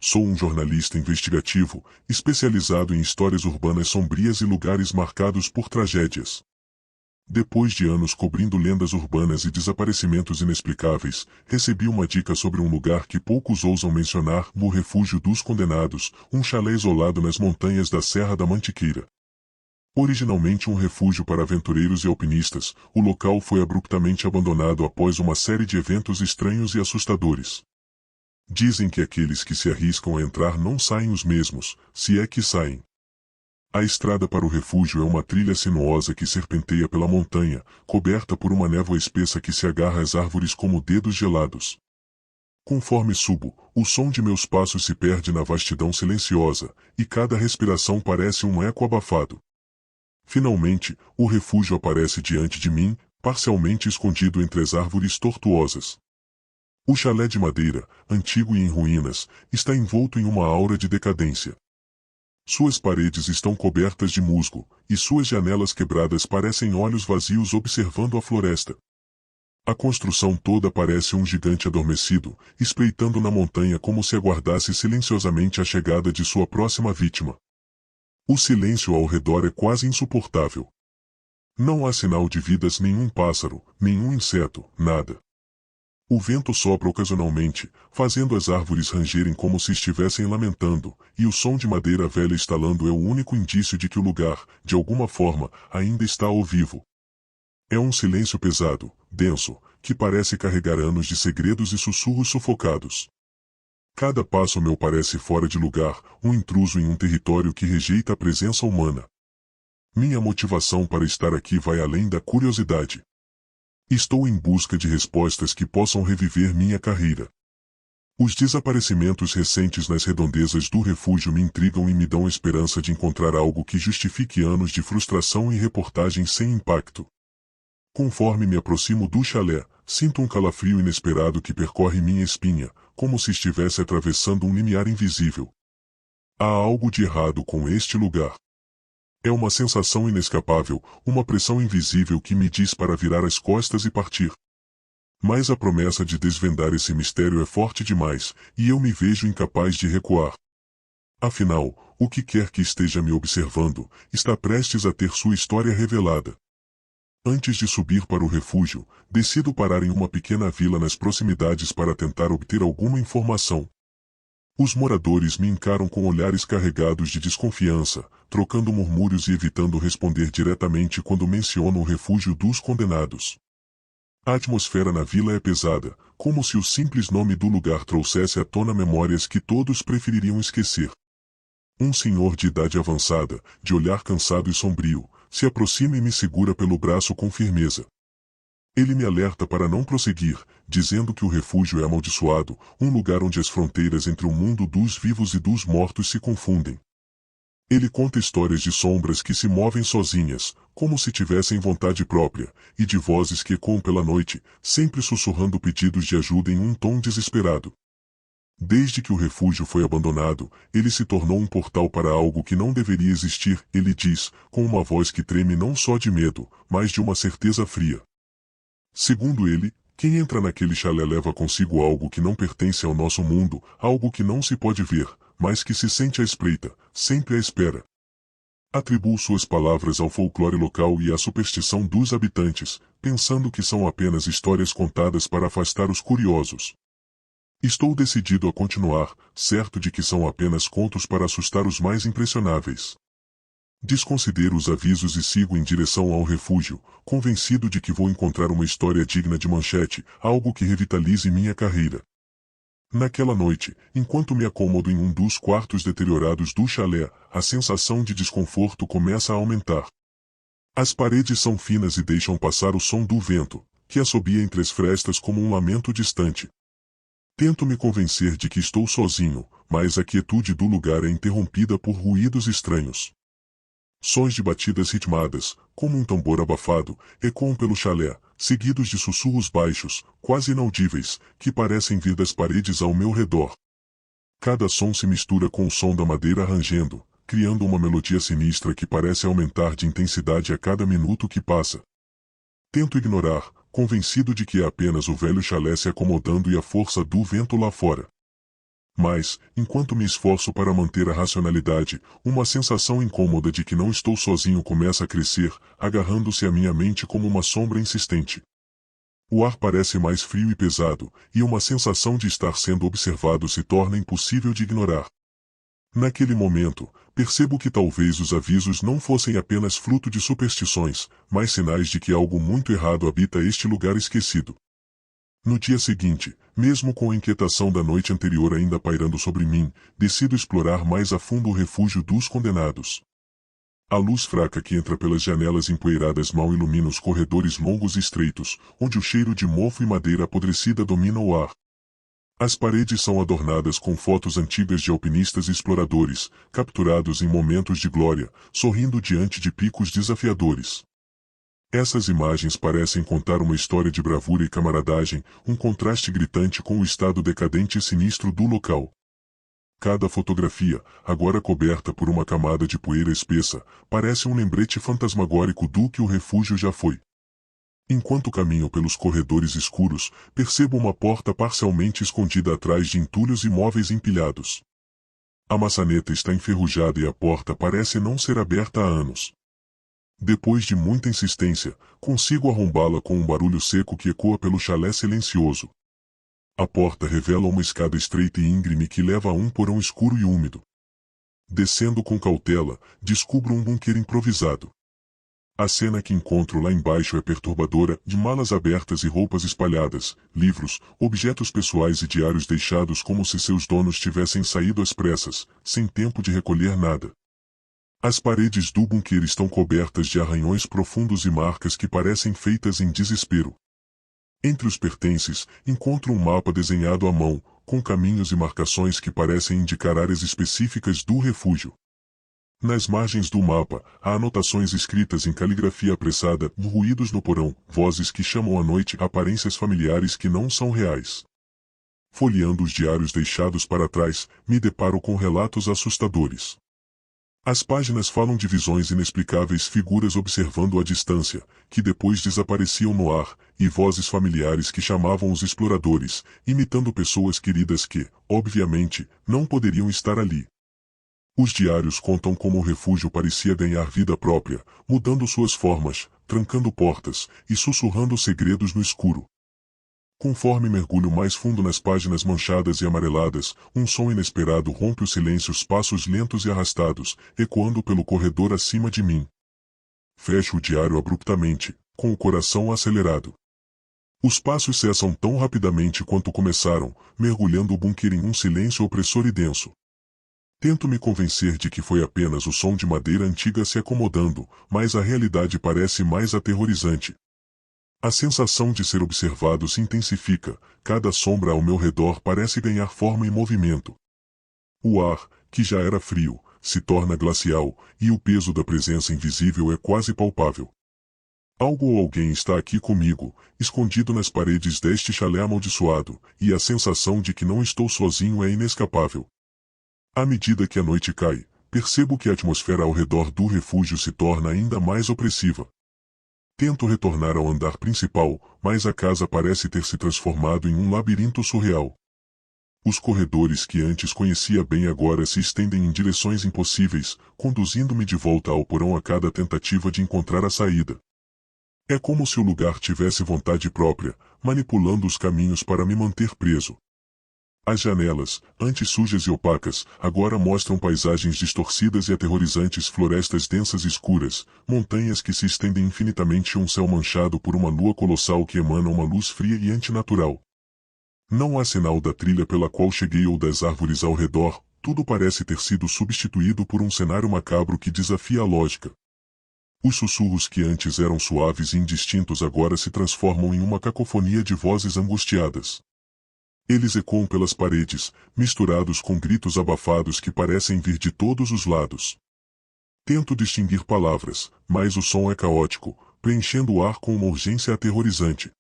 Sou um jornalista investigativo, especializado em histórias urbanas sombrias e lugares marcados por tragédias. Depois de anos cobrindo lendas urbanas e desaparecimentos inexplicáveis, recebi uma dica sobre um lugar que poucos ousam mencionar: o Refúgio dos Condenados, um chalé isolado nas montanhas da Serra da Mantiqueira. Originalmente um refúgio para aventureiros e alpinistas, o local foi abruptamente abandonado após uma série de eventos estranhos e assustadores. Dizem que aqueles que se arriscam a entrar não saem os mesmos, se é que saem. A estrada para o refúgio é uma trilha sinuosa que serpenteia pela montanha, coberta por uma névoa espessa que se agarra às árvores como dedos gelados. Conforme subo, o som de meus passos se perde na vastidão silenciosa, e cada respiração parece um eco abafado. Finalmente, o refúgio aparece diante de mim, parcialmente escondido entre as árvores tortuosas. O chalé de madeira, antigo e em ruínas, está envolto em uma aura de decadência. Suas paredes estão cobertas de musgo, e suas janelas quebradas parecem olhos vazios observando a floresta. A construção toda parece um gigante adormecido, espreitando na montanha como se aguardasse silenciosamente a chegada de sua próxima vítima. O silêncio ao redor é quase insuportável. Não há sinal de vidas, nenhum pássaro, nenhum inseto, nada. O vento sopra ocasionalmente, fazendo as árvores rangerem como se estivessem lamentando, e o som de madeira velha estalando é o único indício de que o lugar, de alguma forma, ainda está ao vivo. É um silêncio pesado, denso, que parece carregar anos de segredos e sussurros sufocados. Cada passo meu parece fora de lugar, um intruso em um território que rejeita a presença humana. Minha motivação para estar aqui vai além da curiosidade. Estou em busca de respostas que possam reviver minha carreira. Os desaparecimentos recentes nas redondezas do refúgio me intrigam e me dão esperança de encontrar algo que justifique anos de frustração e reportagens sem impacto. Conforme me aproximo do chalé, sinto um calafrio inesperado que percorre minha espinha, como se estivesse atravessando um limiar invisível. Há algo de errado com este lugar. É uma sensação inescapável, uma pressão invisível que me diz para virar as costas e partir. Mas a promessa de desvendar esse mistério é forte demais, e eu me vejo incapaz de recuar. Afinal, o que quer que esteja me observando, está prestes a ter sua história revelada. Antes de subir para o refúgio, decido parar em uma pequena vila nas proximidades para tentar obter alguma informação. Os moradores me encaram com olhares carregados de desconfiança, trocando murmúrios e evitando responder diretamente quando menciono o Refúgio dos Condenados. A atmosfera na vila é pesada, como se o simples nome do lugar trouxesse à tona memórias que todos prefeririam esquecer. Um senhor de idade avançada, de olhar cansado e sombrio, se aproxima e me segura pelo braço com firmeza. Ele me alerta para não prosseguir, dizendo que o refúgio é amaldiçoado, um lugar onde as fronteiras entre o mundo dos vivos e dos mortos se confundem. Ele conta histórias de sombras que se movem sozinhas, como se tivessem vontade própria, e de vozes que ecoam pela noite, sempre sussurrando pedidos de ajuda em um tom desesperado. Desde que o refúgio foi abandonado, ele se tornou um portal para algo que não deveria existir, ele diz, com uma voz que treme não só de medo, mas de uma certeza fria. Segundo ele, quem entra naquele chalé leva consigo algo que não pertence ao nosso mundo, algo que não se pode ver, mas que se sente à espreita, sempre à espera. Atribuo suas palavras ao folclore local e à superstição dos habitantes, pensando que são apenas histórias contadas para afastar os curiosos. Estou decidido a continuar, certo de que são apenas contos para assustar os mais impressionáveis. Desconsidero os avisos e sigo em direção ao refúgio, convencido de que vou encontrar uma história digna de manchete, algo que revitalize minha carreira. Naquela noite, enquanto me acomodo em um dos quartos deteriorados do chalé, a sensação de desconforto começa a aumentar. As paredes são finas e deixam passar o som do vento, que assobia entre as frestas como um lamento distante. Tento me convencer de que estou sozinho, mas a quietude do lugar é interrompida por ruídos estranhos. Sons de batidas ritmadas, como um tambor abafado, ecoam pelo chalé, seguidos de sussurros baixos, quase inaudíveis, que parecem vir das paredes ao meu redor. Cada som se mistura com o som da madeira rangendo, criando uma melodia sinistra que parece aumentar de intensidade a cada minuto que passa. Tento ignorar, convencido de que é apenas o velho chalé se acomodando e a força do vento lá fora. Mas, enquanto me esforço para manter a racionalidade, uma sensação incômoda de que não estou sozinho começa a crescer, agarrando-se à minha mente como uma sombra insistente. O ar parece mais frio e pesado, e uma sensação de estar sendo observado se torna impossível de ignorar. Naquele momento, percebo que talvez os avisos não fossem apenas fruto de superstições, mas sinais de que algo muito errado habita este lugar esquecido. No dia seguinte, mesmo com a inquietação da noite anterior ainda pairando sobre mim, decido explorar mais a fundo o refúgio dos condenados. A luz fraca que entra pelas janelas empoeiradas mal ilumina os corredores longos e estreitos, onde o cheiro de mofo e madeira apodrecida domina o ar. As paredes são adornadas com fotos antigas de alpinistas e exploradores, capturados em momentos de glória, sorrindo diante de picos desafiadores. Essas imagens parecem contar uma história de bravura e camaradagem, um contraste gritante com o estado decadente e sinistro do local. Cada fotografia, agora coberta por uma camada de poeira espessa, parece um lembrete fantasmagórico do que o refúgio já foi. Enquanto caminho pelos corredores escuros, percebo uma porta parcialmente escondida atrás de entulhos e móveis empilhados. A maçaneta está enferrujada e a porta parece não ser aberta há anos. Depois de muita insistência, consigo arrombá-la com um barulho seco que ecoa pelo chalé silencioso. A porta revela uma escada estreita e íngreme que leva a um porão escuro e úmido. Descendo com cautela, descubro um bunker improvisado. A cena que encontro lá embaixo é perturbadora, de malas abertas e roupas espalhadas, livros, objetos pessoais e diários deixados como se seus donos tivessem saído às pressas, sem tempo de recolher nada. As paredes do bunker estão cobertas de arranhões profundos e marcas que parecem feitas em desespero. Entre os pertences, encontro um mapa desenhado à mão, com caminhos e marcações que parecem indicar áreas específicas do refúgio. Nas margens do mapa, há anotações escritas em caligrafia apressada, ruídos no porão, vozes que chamam à noite, aparências familiares que não são reais. Folheando os diários deixados para trás, me deparo com relatos assustadores. As páginas falam de visões inexplicáveis, figuras observando à distância, que depois desapareciam no ar, e vozes familiares que chamavam os exploradores, imitando pessoas queridas que, obviamente, não poderiam estar ali. Os diários contam como o refúgio parecia ganhar vida própria, mudando suas formas, trancando portas e sussurrando segredos no escuro. Conforme mergulho mais fundo nas páginas manchadas e amareladas, um som inesperado rompe o silêncio, os passos lentos e arrastados, ecoando pelo corredor acima de mim. Fecho o diário abruptamente, com o coração acelerado. Os passos cessam tão rapidamente quanto começaram, mergulhando o bunker em um silêncio opressor e denso. Tento me convencer de que foi apenas o som de madeira antiga se acomodando, mas a realidade parece mais aterrorizante. A sensação de ser observado se intensifica, cada sombra ao meu redor parece ganhar forma e movimento. O ar, que já era frio, se torna glacial, e o peso da presença invisível é quase palpável. Algo ou alguém está aqui comigo, escondido nas paredes deste chalé amaldiçoado, e a sensação de que não estou sozinho é inescapável. À medida que a noite cai, percebo que a atmosfera ao redor do refúgio se torna ainda mais opressiva. Tento retornar ao andar principal, mas a casa parece ter se transformado em um labirinto surreal. Os corredores que antes conhecia bem agora se estendem em direções impossíveis, conduzindo-me de volta ao porão a cada tentativa de encontrar a saída. É como se o lugar tivesse vontade própria, manipulando os caminhos para me manter preso. As janelas, antes sujas e opacas, agora mostram paisagens distorcidas e aterrorizantes, florestas densas e escuras, montanhas que se estendem infinitamente e um céu manchado por uma lua colossal que emana uma luz fria e antinatural. Não há sinal da trilha pela qual cheguei ou das árvores ao redor, tudo parece ter sido substituído por um cenário macabro que desafia a lógica. Os sussurros que antes eram suaves e indistintos agora se transformam em uma cacofonia de vozes angustiadas. Eles ecoam pelas paredes, misturados com gritos abafados que parecem vir de todos os lados. Tento distinguir palavras, mas o som é caótico, preenchendo o ar com uma urgência aterrorizante.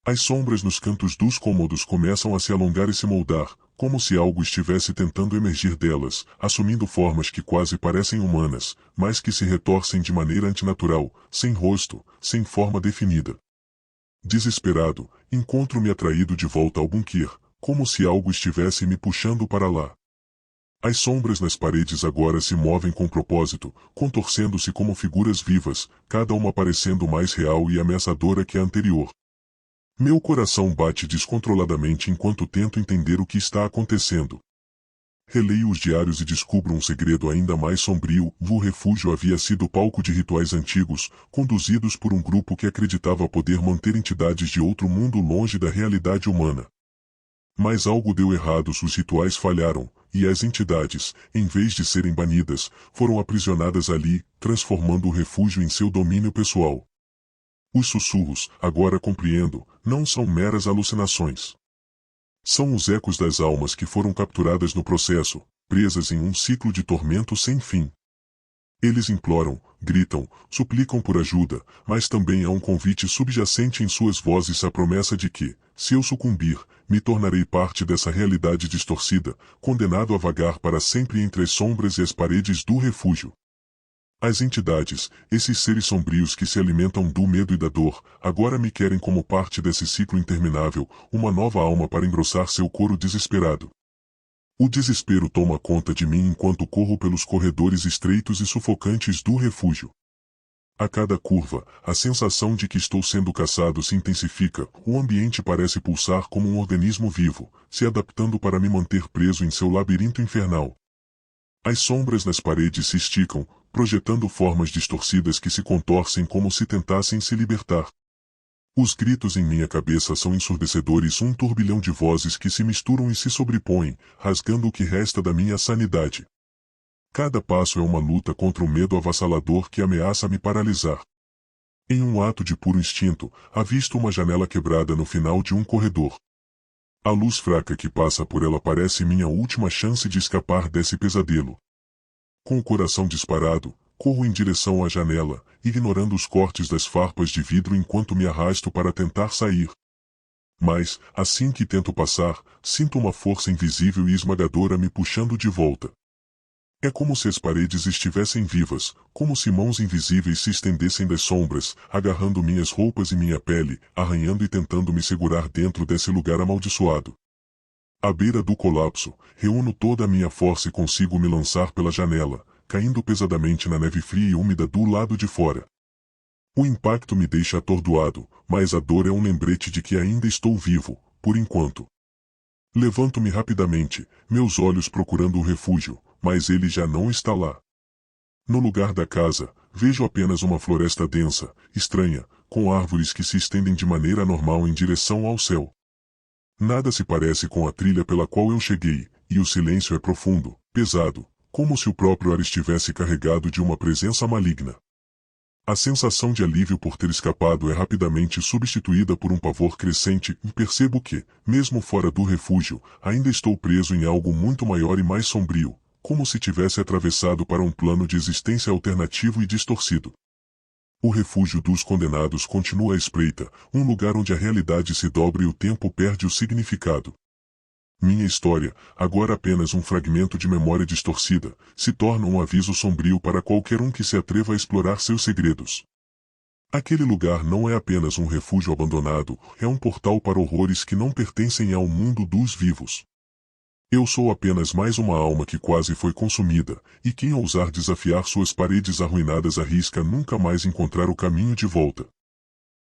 As sombras nos cantos dos cômodos começam a se alongar e se moldar, como se algo estivesse tentando emergir delas, assumindo formas que quase parecem humanas, mas que se retorcem de maneira antinatural, sem rosto, sem forma definida. Desesperado, encontro-me atraído de volta ao bunker, como se algo estivesse me puxando para lá. As sombras nas paredes agora se movem com propósito, contorcendo-se como figuras vivas, cada uma parecendo mais real e ameaçadora que a anterior. Meu coração bate descontroladamente enquanto tento entender o que está acontecendo. Releio os diários e descubro um segredo ainda mais sombrio: o refúgio havia sido palco de rituais antigos, conduzidos por um grupo que acreditava poder manter entidades de outro mundo longe da realidade humana. Mas algo deu errado, os rituais falharam, e as entidades, em vez de serem banidas, foram aprisionadas ali, transformando o refúgio em seu domínio pessoal. Os sussurros, agora compreendo, não são meras alucinações. São os ecos das almas que foram capturadas no processo, presas em um ciclo de tormento sem fim. Eles imploram, gritam, suplicam por ajuda, mas também há um convite subjacente em suas vozes, a promessa de que, se eu sucumbir, me tornarei parte dessa realidade distorcida, condenado a vagar para sempre entre as sombras e as paredes do refúgio. As entidades, esses seres sombrios que se alimentam do medo e da dor, agora me querem como parte desse ciclo interminável, uma nova alma para engrossar seu coro desesperado. O desespero toma conta de mim enquanto corro pelos corredores estreitos e sufocantes do refúgio. A cada curva, a sensação de que estou sendo caçado se intensifica, o ambiente parece pulsar como um organismo vivo, se adaptando para me manter preso em seu labirinto infernal. As sombras nas paredes se esticam, projetando formas distorcidas que se contorcem como se tentassem se libertar. Os gritos em minha cabeça são ensurdecedores, um turbilhão de vozes que se misturam e se sobrepõem, rasgando o que resta da minha sanidade. Cada passo é uma luta contra o medo avassalador que ameaça me paralisar. Em um ato de puro instinto, avisto uma janela quebrada no final de um corredor. A luz fraca que passa por ela parece minha última chance de escapar desse pesadelo. Com o coração disparado, corro em direção à janela, ignorando os cortes das farpas de vidro enquanto me arrasto para tentar sair. Mas, assim que tento passar, sinto uma força invisível e esmagadora me puxando de volta. É como se as paredes estivessem vivas, como se mãos invisíveis se estendessem das sombras, agarrando minhas roupas e minha pele, arranhando e tentando me segurar dentro desse lugar amaldiçoado. À beira do colapso, reúno toda a minha força e consigo me lançar pela janela, caindo pesadamente na neve fria e úmida do lado de fora. O impacto me deixa atordoado, mas a dor é um lembrete de que ainda estou vivo, por enquanto. Levanto-me rapidamente, meus olhos procurando o refúgio, mas ele já não está lá. No lugar da casa, vejo apenas uma floresta densa, estranha, com árvores que se estendem de maneira anormal em direção ao céu. Nada se parece com a trilha pela qual eu cheguei, e o silêncio é profundo, pesado, como se o próprio ar estivesse carregado de uma presença maligna. A sensação de alívio por ter escapado é rapidamente substituída por um pavor crescente e percebo que, mesmo fora do refúgio, ainda estou preso em algo muito maior e mais sombrio, como se tivesse atravessado para um plano de existência alternativo e distorcido. O refúgio dos condenados continua à espreita, um lugar onde a realidade se dobra e o tempo perde o significado. Minha história, agora apenas um fragmento de memória distorcida, se torna um aviso sombrio para qualquer um que se atreva a explorar seus segredos. Aquele lugar não é apenas um refúgio abandonado, é um portal para horrores que não pertencem ao mundo dos vivos. Eu sou apenas mais uma alma que quase foi consumida, e quem ousar desafiar suas paredes arruinadas arrisca nunca mais encontrar o caminho de volta.